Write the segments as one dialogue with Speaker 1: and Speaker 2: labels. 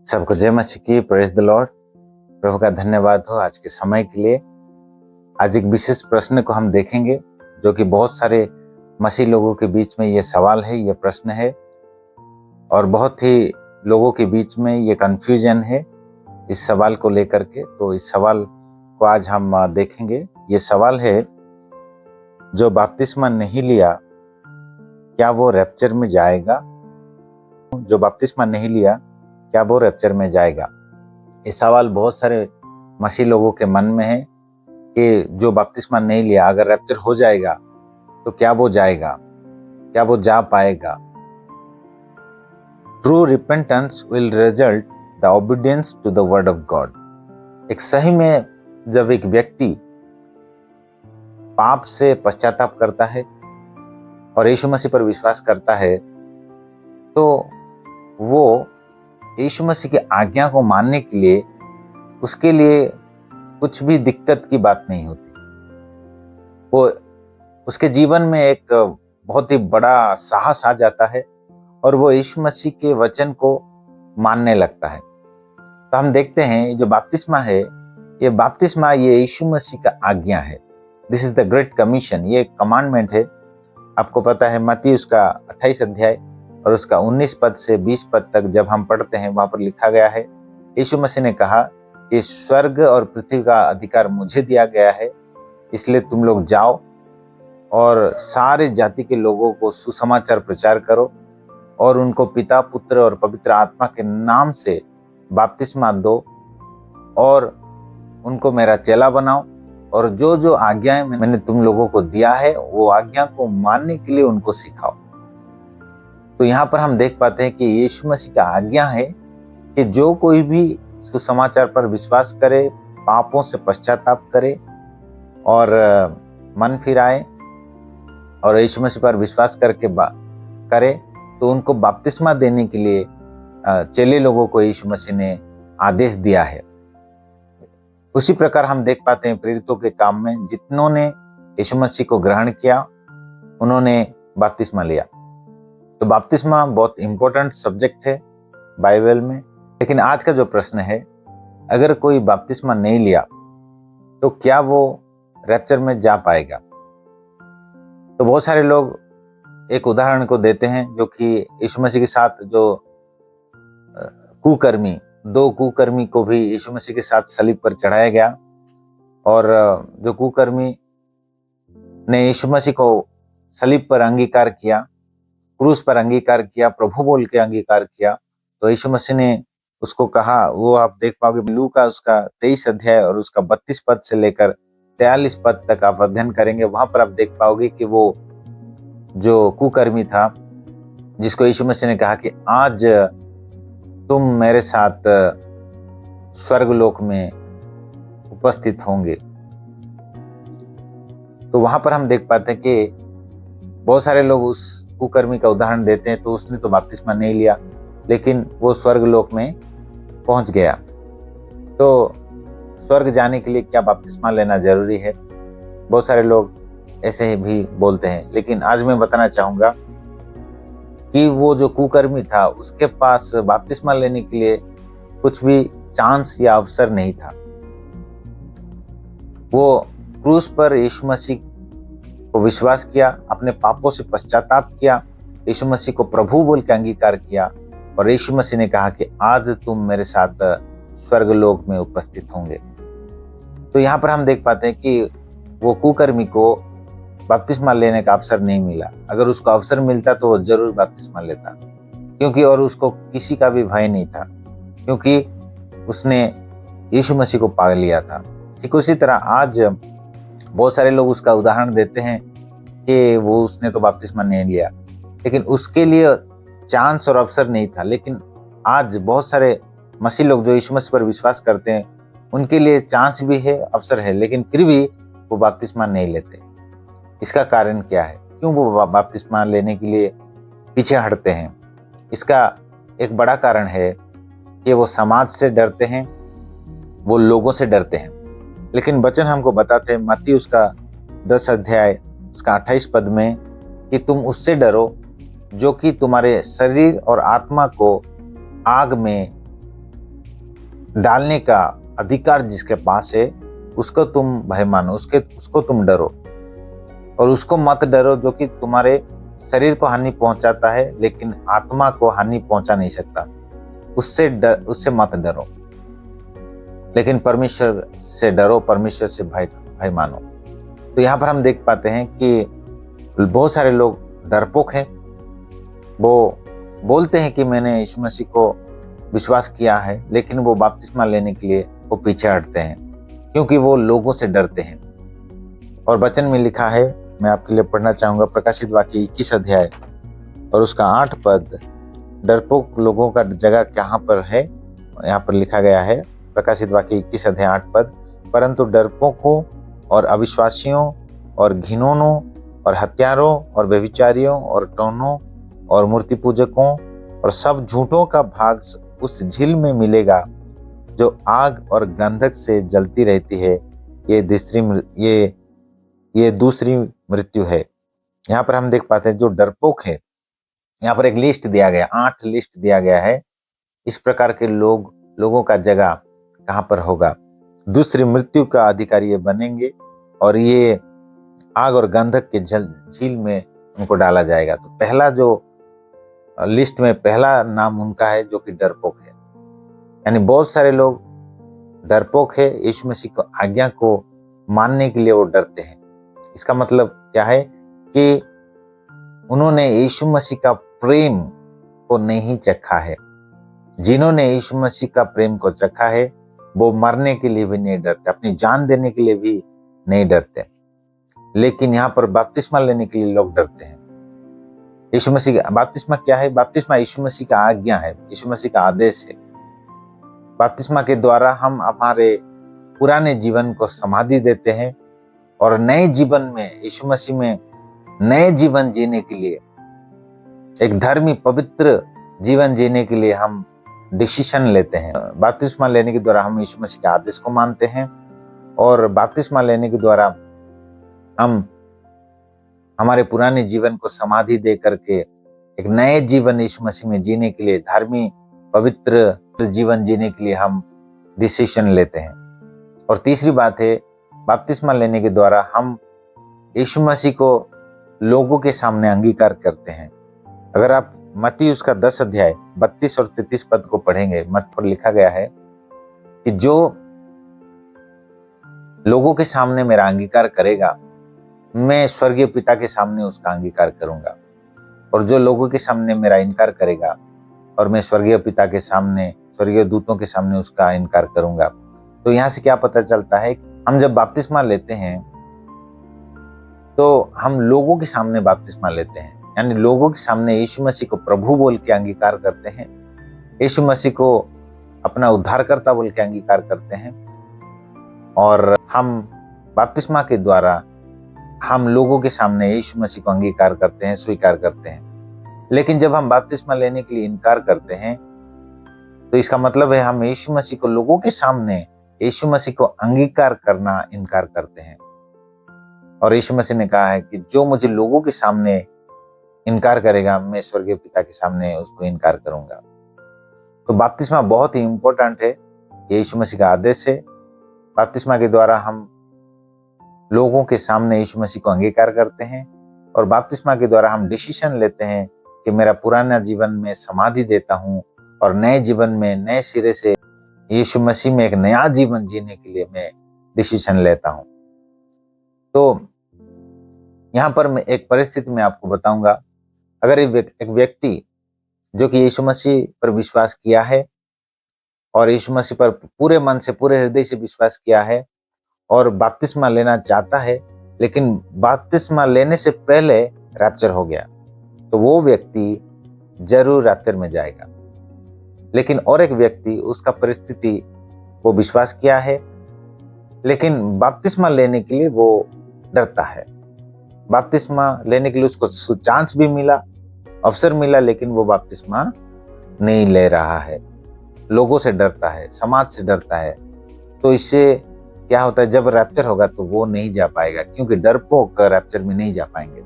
Speaker 1: सबको जय मसीह की, प्रेज द लॉर्ड। प्रभु का धन्यवाद हो आज के समय के लिए। आज एक विशेष प्रश्न को हम देखेंगे जो कि बहुत सारे मसीह लोगों के बीच में ये सवाल है, ये प्रश्न है और बहुत ही लोगों के बीच में ये कंफ्यूजन है इस सवाल को लेकर के। तो इस सवाल को आज हम देखेंगे। ये सवाल है, जो बपतिस्मा नहीं लिया क्या वो रैप्चर में जाएगा? जो बपतिस्मा नहीं लिया क्या वो रैप्चर में जाएगा? ये सवाल बहुत सारे मसीह लोगों के मन में है कि जो बपतिस्मा नहीं लिया अगर रैप्चर हो जाएगा तो क्या वो जाएगा, क्या वो जा पाएगा? True repentance will result the obedience to the word of God. एक सही में जब एक व्यक्ति पाप से पश्चाताप करता है और यीशु मसीह पर विश्वास करता है तो वो यीशु मसीह की आज्ञा को मानने के लिए उसके लिए कुछ भी दिक्कत की बात नहीं होती। वो उसके जीवन में एक बहुत ही बड़ा साहस आ जाता है और वो यीशु मसीह के वचन को मानने लगता है। तो हम देखते हैं जो बपतिस्मा है, ये बपतिस्मा ये यीशु मसीह का आज्ञा है। This is the great commission, ये कमांडमेंट है। आपको पता है मत्ती उसका 28 अध्याय और उसका 19 पद से 20 पद तक जब हम पढ़ते हैं वहां पर लिखा गया है, यीशु मसीह ने कहा कि स्वर्ग और पृथ्वी का अधिकार मुझे दिया गया है, इसलिए तुम लोग जाओ और सारे जाति के लोगों को सुसमाचार प्रचार करो और उनको पिता, पुत्र और पवित्र आत्मा के नाम से बपतिस्मा दो और उनको मेरा चेला बनाओ और जो जो आज्ञाएं मैंने तुम लोगों को दिया है वो आज्ञा को मानने के लिए उनको सिखाओ। तो यहाँ पर हम देख पाते हैं कि यीशु मसीह का आज्ञा है कि जो कोई भी सुसमाचार पर विश्वास करे, पापों से पश्चाताप करे और मन फिराए और यीशु मसीह पर विश्वास करके करे तो उनको बपतिस्मा देने के लिए चेले लोगों को यीशु मसीह ने आदेश दिया है। उसी प्रकार हम देख पाते हैं प्रेरितों के काम में जितनों ने यीशु मसीह को ग्रहण किया उन्होंने बपतिस्मा लिया। तो बपतिस्मा बहुत इंपॉर्टेंट सब्जेक्ट है बाइबल में। लेकिन आज का जो प्रश्न है, अगर कोई बपतिस्मा नहीं लिया तो क्या वो रैप्चर में जा पाएगा? तो बहुत सारे लोग एक उदाहरण को देते हैं जो कि यीशु मसीह के साथ जो कुकर्मी, दो कुकर्मी को भी यीशु मसीह के साथ सलीब पर चढ़ाया गया और जो कुकर्मी ने यीशु मसीह को सलीब पर अंगीकार किया, क्रूस पर अंगीकार किया, प्रभु बोल के अंगीकार किया, तो यीशु मसीह ने उसको कहा, वो आप देख पाओगे लूका उसका 23 अध्याय और उसका 32 पद से लेकर 43 पद तक आप अध्ययन करेंगे। वहां पर आप देख पाओगे कि वो जो कुकर्मी था जिसको यीशु मसीह ने कहा कि आज तुम मेरे साथ स्वर्गलोक में उपस्थित होंगे, तो वहां पर हम देख पाते हैं कि बहुत सारे लोग उस कुकर्मी का उदाहरण देते हैं। तो उसने तो बपतिस्मा नहीं लिया लेकिन वो स्वर्गलोक में पहुंच गया। तो स्वर्ग जाने के लिए क्या बपतिस्मा लेना जरूरी है? बहुत सारे लोग ऐसे भी बोलते हैं। लेकिन आज मैं बताना चाहूंगा कि वो जो कुकर्मी था उसके पास बपतिस्मा लेने के लिए कुछ भी चांस या अवसर नहीं था। वो क्रूस पर यीशु मसीह को विश्वास किया, अपने पापों से पश्चाताप किया, यीशु मसीह को प्रभु बोल के अंगीकार किया और यीशु मसीह ने कहा कि आज तुम मेरे साथ स्वर्गलोक में उपस्थित होंगे। तो यहाँ पर हम देख पाते हैं कि वो कुकर्मी को बपतिस्मा लेने का अवसर नहीं मिला। अगर उसको अवसर मिलता तो वो जरूर बपतिस्मा लेता, क्योंकि और उसको किसी का भी भय नहीं था, क्योंकि उसने यीशु मसीह को पा लिया था। ठीक उसी तरह आज बहुत सारे लोग उसका उदाहरण देते हैं कि वो उसने तो बपतिस्मा नहीं लिया लेकिन उसके लिए चांस और अवसर नहीं था। लेकिन आज बहुत सारे मसीह लोग जो यीशु मसीह पर विश्वास करते हैं उनके लिए चांस भी है, अवसर है, लेकिन फिर भी वो बपतिस्मा नहीं लेते। इसका कारण क्या है? क्यों वो बपतिस्मा लेने के लिए पीछे हटते हैं? इसका एक बड़ा कारण है कि वो समाज से डरते हैं, वो लोगों से डरते हैं। लेकिन वचन हमको बताते हैं मत्ती उसका 10 अध्याय उसका 28 पद में कि तुम उससे डरो जो कि तुम्हारे शरीर और आत्मा को आग में डालने का अधिकार जिसके पास है, उसको तुम भय मानो, उसको तुम डरो, और उसको मत डरो जो कि तुम्हारे शरीर को हानि पहुंचाता है लेकिन आत्मा को हानि पहुंचा नहीं सकता। उससे मत डरो, लेकिन परमेश्वर से डरो, परमेश्वर से भय मानो। तो यहाँ पर हम देख पाते हैं कि बहुत सारे लोग डरपोक हैं। वो बोलते हैं कि मैंने यीशु मसीह को विश्वास किया है, लेकिन वो बपतिस्मा लेने के लिए वो पीछे हटते हैं क्योंकि वो लोगों से डरते हैं। और वचन में लिखा है, मैं आपके लिए पढ़ना चाहूंगा, प्रकाशित वाक्य 21 अध्याय और उसका 8 पद। डरपोक लोगों का जगह कहाँ पर है? यहाँ पर लिखा गया है, प्रकाशित वाक्य 21 अध्याय 8 पद, परंतु डरपोकों और अविश्वासियों और घिनौनों और हत्यारों और व्यभिचारियों और टोनों और मूर्ति पूजकों और सब झूठों का भाग उस झील में मिलेगा जो आग और गंधक से जलती रहती है। ये दूसरी मृत्यु है। यहाँ पर हम देख पाते हैं जो डरपोक है, यहाँ पर एक लिस्ट दिया गया, 8 लिस्ट दिया गया है। इस प्रकार के लोगों का जगह कहाँ पर होगा? दूसरी मृत्यु का अधिकारी ये बनेंगे और ये आग और गंधक के झील में उनको डाला जाएगा। तो पहला जो लिस्ट में पहला नाम उनका है जो कि डरपोक है। यानी बहुत सारे लोग डरपोक है, यीशु मसीह को आज्ञा को मानने के लिए वो डरते हैं। इसका मतलब क्या है कि उन्होंने यीशु मसीह का प्रेम को नहीं चखा है। जिन्होंने यीशु मसीह का प्रेम को चखा है वो मरने के लिए भी नहीं डरते, अपनी जान देने के लिए भी नहीं डरते। लेकिन यहाँ पर बपतिस्मा लेने के लिए लोग डरते हैं। यीशु मसीह का बपतिस्मा क्या है? बपतिस्मा यीशु मसीह का आज्ञा है, यीशु मसीह का आदेश है। बपतिस्मा के द्वारा हम हमारे पुराने जीवन को समाधि देते हैं और नए जीवन में, यीशु मसीह में नए जीवन जीने के लिए, एक धर्मी पवित्र जीवन जीने के लिए हम डिसीजन लेते हैं। बपतिस्मा लेने के द्वारा हम यीशु मसीह के आदेश को मानते हैं और बपतिस्मा लेने के द्वारा हम हमारे पुराने जीवन को समाधि दे करके एक नए जीवन यीशु मसीह में जीने के लिए, धार्मिक पवित्र जीवन जीने के लिए हम डिसीजन लेते हैं। और तीसरी बात है, बपतिस्मा लेने के द्वारा हम यीशु मसीह को लोगों के सामने अंगीकार करते हैं। अगर आप मत्ती उसका 10 अध्याय 32 और 33 पद को पढ़ेंगे, मत्ती पर लिखा गया है कि जो लोगों के सामने मेरा अंगीकार करेगा, मैं स्वर्गीय पिता के सामने उसका अंगीकार करूंगा, और जो लोगों के सामने मेरा इनकार करेगा और मैं स्वर्गीय पिता के सामने, स्वर्गीय दूतों के सामने उसका इनकार करूंगा। तो यहाँ से क्या पता चलता है? हम जब बपतिस्मा लेते हैं तो हम लोगों के सामने बपतिस्मा लेते हैं, यानी लोगों के सामने यीशु मसीह को प्रभु बोल के अंगीकार करते हैं, यीशु मसीह को अपना उद्धारकर्ता बोल के अंगीकार करते हैं। और हम बपतिस्मा के द्वारा हम लोगों के सामने यीशु मसीह को अंगीकार करते हैं, स्वीकार करते हैं। लेकिन जब हम बपतिस्मा लेने के लिए इनकार करते हैं तो इसका मतलब है हम यीशु मसीह को लोगों के सामने, यीशु मसीह को अंगीकार करना इनकार करते हैं। और यीशु मसीह ने कहा है कि जो मुझे लोगों के सामने इनकार करेगा, मैं स्वर्गीय पिता के सामने उसको इनकार करूंगा। तो बपतिस्मा बहुत ही इंपॉर्टेंट है, यीशु मसीह का आदेश है। बपतिस्मा के द्वारा हम लोगों के सामने यीशु मसीह को अंगीकार करते हैं और बपतिस्मा के द्वारा हम डिसीजन लेते हैं कि मेरा पुराना जीवन में समाधि देता हूं और नए जीवन में नए सिरे से यीशु मसीह में एक नया जीवन जीने के लिए मैं डिसीजन लेता हूं। तो यहाँ पर मैं एक परिस्थिति में आपको बताऊंगा। अगर एक व्यक्ति जो कि यीशु मसीह पर विश्वास किया है और यीशु मसीह पर पूरे मन से, पूरे हृदय से विश्वास किया है और बपतिस्मा लेना चाहता है, लेकिन बपतिस्मा लेने से पहले रैप्चर हो गया, तो वो व्यक्ति जरूर रैप्चर में जाएगा। लेकिन और एक व्यक्ति, उसका परिस्थिति, वो विश्वास किया है लेकिन बपतिस्मा लेने के लिए वो डरता है। बपतिस्मा लेने के लिए उसको चांस भी मिला, अवसर मिला, लेकिन वो बपतिस्मा नहीं ले रहा है, लोगों से डरता है, समाज से डरता है। तो इससे क्या होता है, जब रैप्चर होगा तो वो नहीं जा पाएगा, क्योंकि डरपोक रैप्चर में नहीं जा पाएंगे।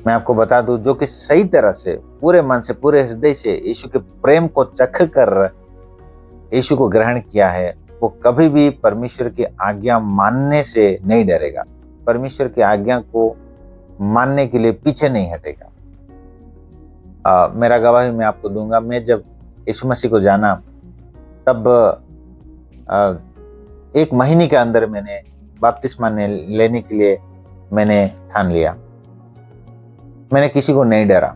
Speaker 1: मैं आपको बता दूं, जो कि सही तरह से, पूरे मन से, पूरे हृदय से यीशु के प्रेम को चख कर यीशु को ग्रहण किया है वो कभी भी परमेश्वर की आज्ञा मानने से नहीं डरेगा, परमेश्वर की आज्ञा को मानने के लिए पीछे नहीं हटेगा। मेरा गवाही मैं आपको दूंगा, मैं जब यीशु मसीह को जाना तब 1 महीने के अंदर मैंने बपतिस्मा लेने के लिए मैंने ठान लिया। मैंने किसी को नहीं डरा।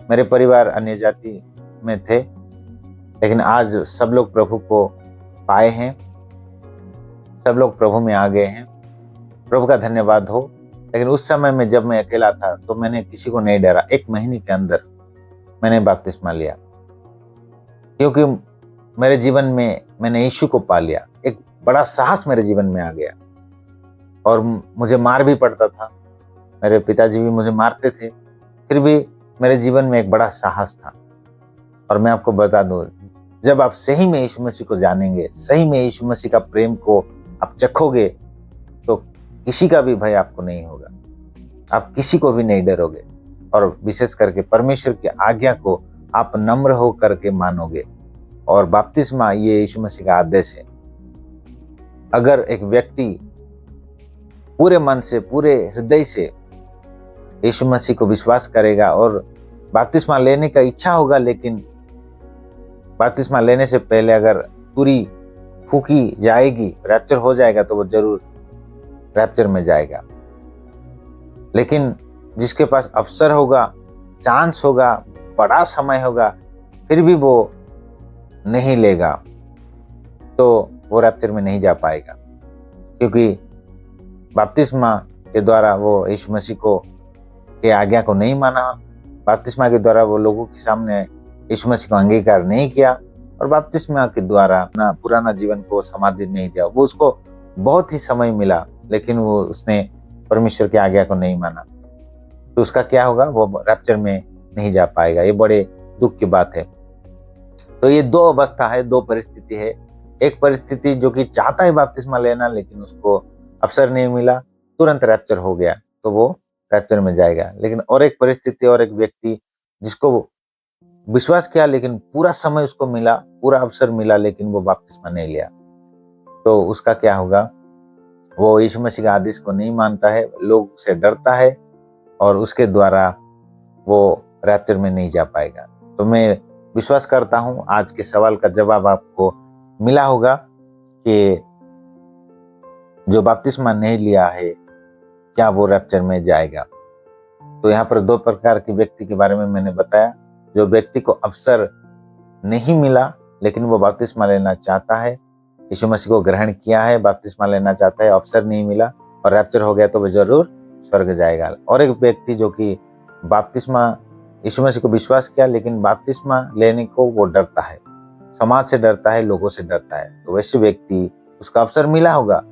Speaker 1: मेरे परिवार अन्य जाति में थे, लेकिन आज सब लोग प्रभु को पाए हैं, सब लोग प्रभु में आ गए हैं, प्रभु का धन्यवाद हो। लेकिन उस समय में जब मैं अकेला था तो मैंने किसी को नहीं डरा। 1 महीने के अंदर मैंने बपतिस्मा लिया, क्योंकि मेरे जीवन में मैंने यीशु को पा लिया। एक बड़ा साहस मेरे जीवन में आ गया। और मुझे मार भी पड़ता था, मेरे पिताजी भी मुझे मारते थे, फिर भी मेरे जीवन में एक बड़ा साहस था। और मैं आपको बता दूं, जब आप सही में यीशु मसीह को जानेंगे, सही में यीशु मसीह का प्रेम को आप चखोगे, तो किसी का भी भय आपको नहीं होगा, आप किसी को भी नहीं डरोगे। और विशेष करके परमेश्वर की आज्ञा को आप नम्र हो करके मानोगे। और बपतिस्मा ये यीशु मसीह का आदेश है। अगर एक व्यक्ति पूरे मन से, पूरे हृदय से यीशु मसीह को विश्वास करेगा और बपतिस्मा लेने का इच्छा होगा, लेकिन बपतिस्मा लेने से पहले अगर पूरी फूकी जाएगी, रैप्चर हो जाएगा, तो वो जरूर रैप्चर में जाएगा। लेकिन जिसके पास अवसर होगा, चांस होगा, बड़ा समय होगा, फिर भी वो नहीं लेगा, तो वो रैप्चर में नहीं जा पाएगा। क्योंकि बपतिस्मा के द्वारा वो यीशु मसीह को के आज्ञा को नहीं माना, बपतिस्मा के द्वारा वो लोगों के सामने यीशु मसीह को अंगीकार नहीं किया, और बपतिस्मा के द्वारा अपना पुराना जीवन को समाधि नहीं दिया। वो उसको बहुत ही समय मिला, लेकिन वो उसने परमेश्वर की आज्ञा को नहीं माना, तो उसका क्या होगा, वो रैप्चर में नहीं जा पाएगा। ये बड़े दुख की बात है। तो ये 2 अवस्था है, 2 परिस्थिति है। एक परिस्थिति जो कि चाहता है बपतिस्मा लेना, लेकिन उसको अवसर नहीं मिला, तुरंत रैप्चर हो गया, तो वो रैप्चर में जाएगा। लेकिन और एक परिस्थिति, और एक व्यक्ति जिसको विश्वास किया, लेकिन पूरा समय उसको मिला, पूरा अवसर मिला, लेकिन वो बपतिस्मा नहीं लिया, तो उसका क्या होगा, वो यीशु मसीह के आदेश को नहीं मानता है, लोग से डरता है, और उसके द्वारा वो रैप्चर में नहीं जा पाएगा। तो मैं विश्वास करता हूं आज के सवाल का जवाब आपको मिला होगा कि जो बपतिस्मा नहीं लिया है, क्या वो रैप्चर में जाएगा। तो यहाँ पर 2 प्रकार के व्यक्ति के बारे में मैंने बताया। जो व्यक्ति को अवसर नहीं मिला, लेकिन वो बपतिस्मा लेना चाहता है, यीशु मसीह को ग्रहण किया है, बपतिस्मा लेना चाहता है, अवसर नहीं मिला और रैप्चर हो गया, तो वो जरूर स्वर्ग जाएगा। और एक व्यक्ति जो कि बपतिस्मा यीशु मसीह को विश्वास किया, लेकिन बपतिस्मा लेने को वो डरता है, समाज से डरता है, लोगों से डरता है, तो वैसे व्यक्ति, उसका अवसर मिला होगा,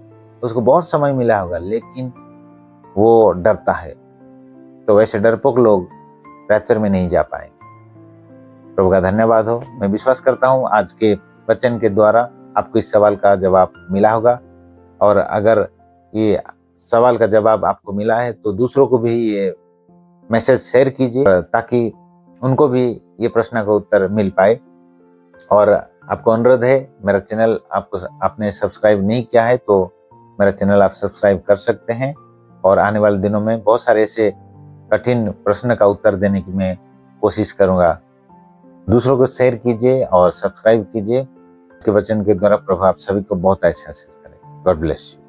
Speaker 1: उसको बहुत समय मिला होगा, लेकिन वो डरता है, तो वैसे डरपोक लोग रैप्चर में नहीं जा पाएंगे। प्रभु का धन्यवाद हो। मैं विश्वास करता हूँ आज के वचन के द्वारा आपको इस सवाल का जवाब मिला होगा। और अगर ये सवाल का जवाब आपको मिला है, तो दूसरों को भी ये मैसेज शेयर कीजिए, ताकि उनको भी ये प्रश्न का उत्तर मिल पाए। और आपको अनुरोध है, मेरा चैनल आपने सब्सक्राइब नहीं किया है, तो मेरा चैनल आप सब्सक्राइब कर सकते हैं। और आने वाले दिनों में बहुत सारे ऐसे कठिन प्रश्न का उत्तर देने की मैं कोशिश करूंगा। दूसरों को शेयर कीजिए और सब्सक्राइब कीजिए। के वचन के द्वारा प्रभु आप सभी को बहुत ऐसे आशीष करें। God bless you.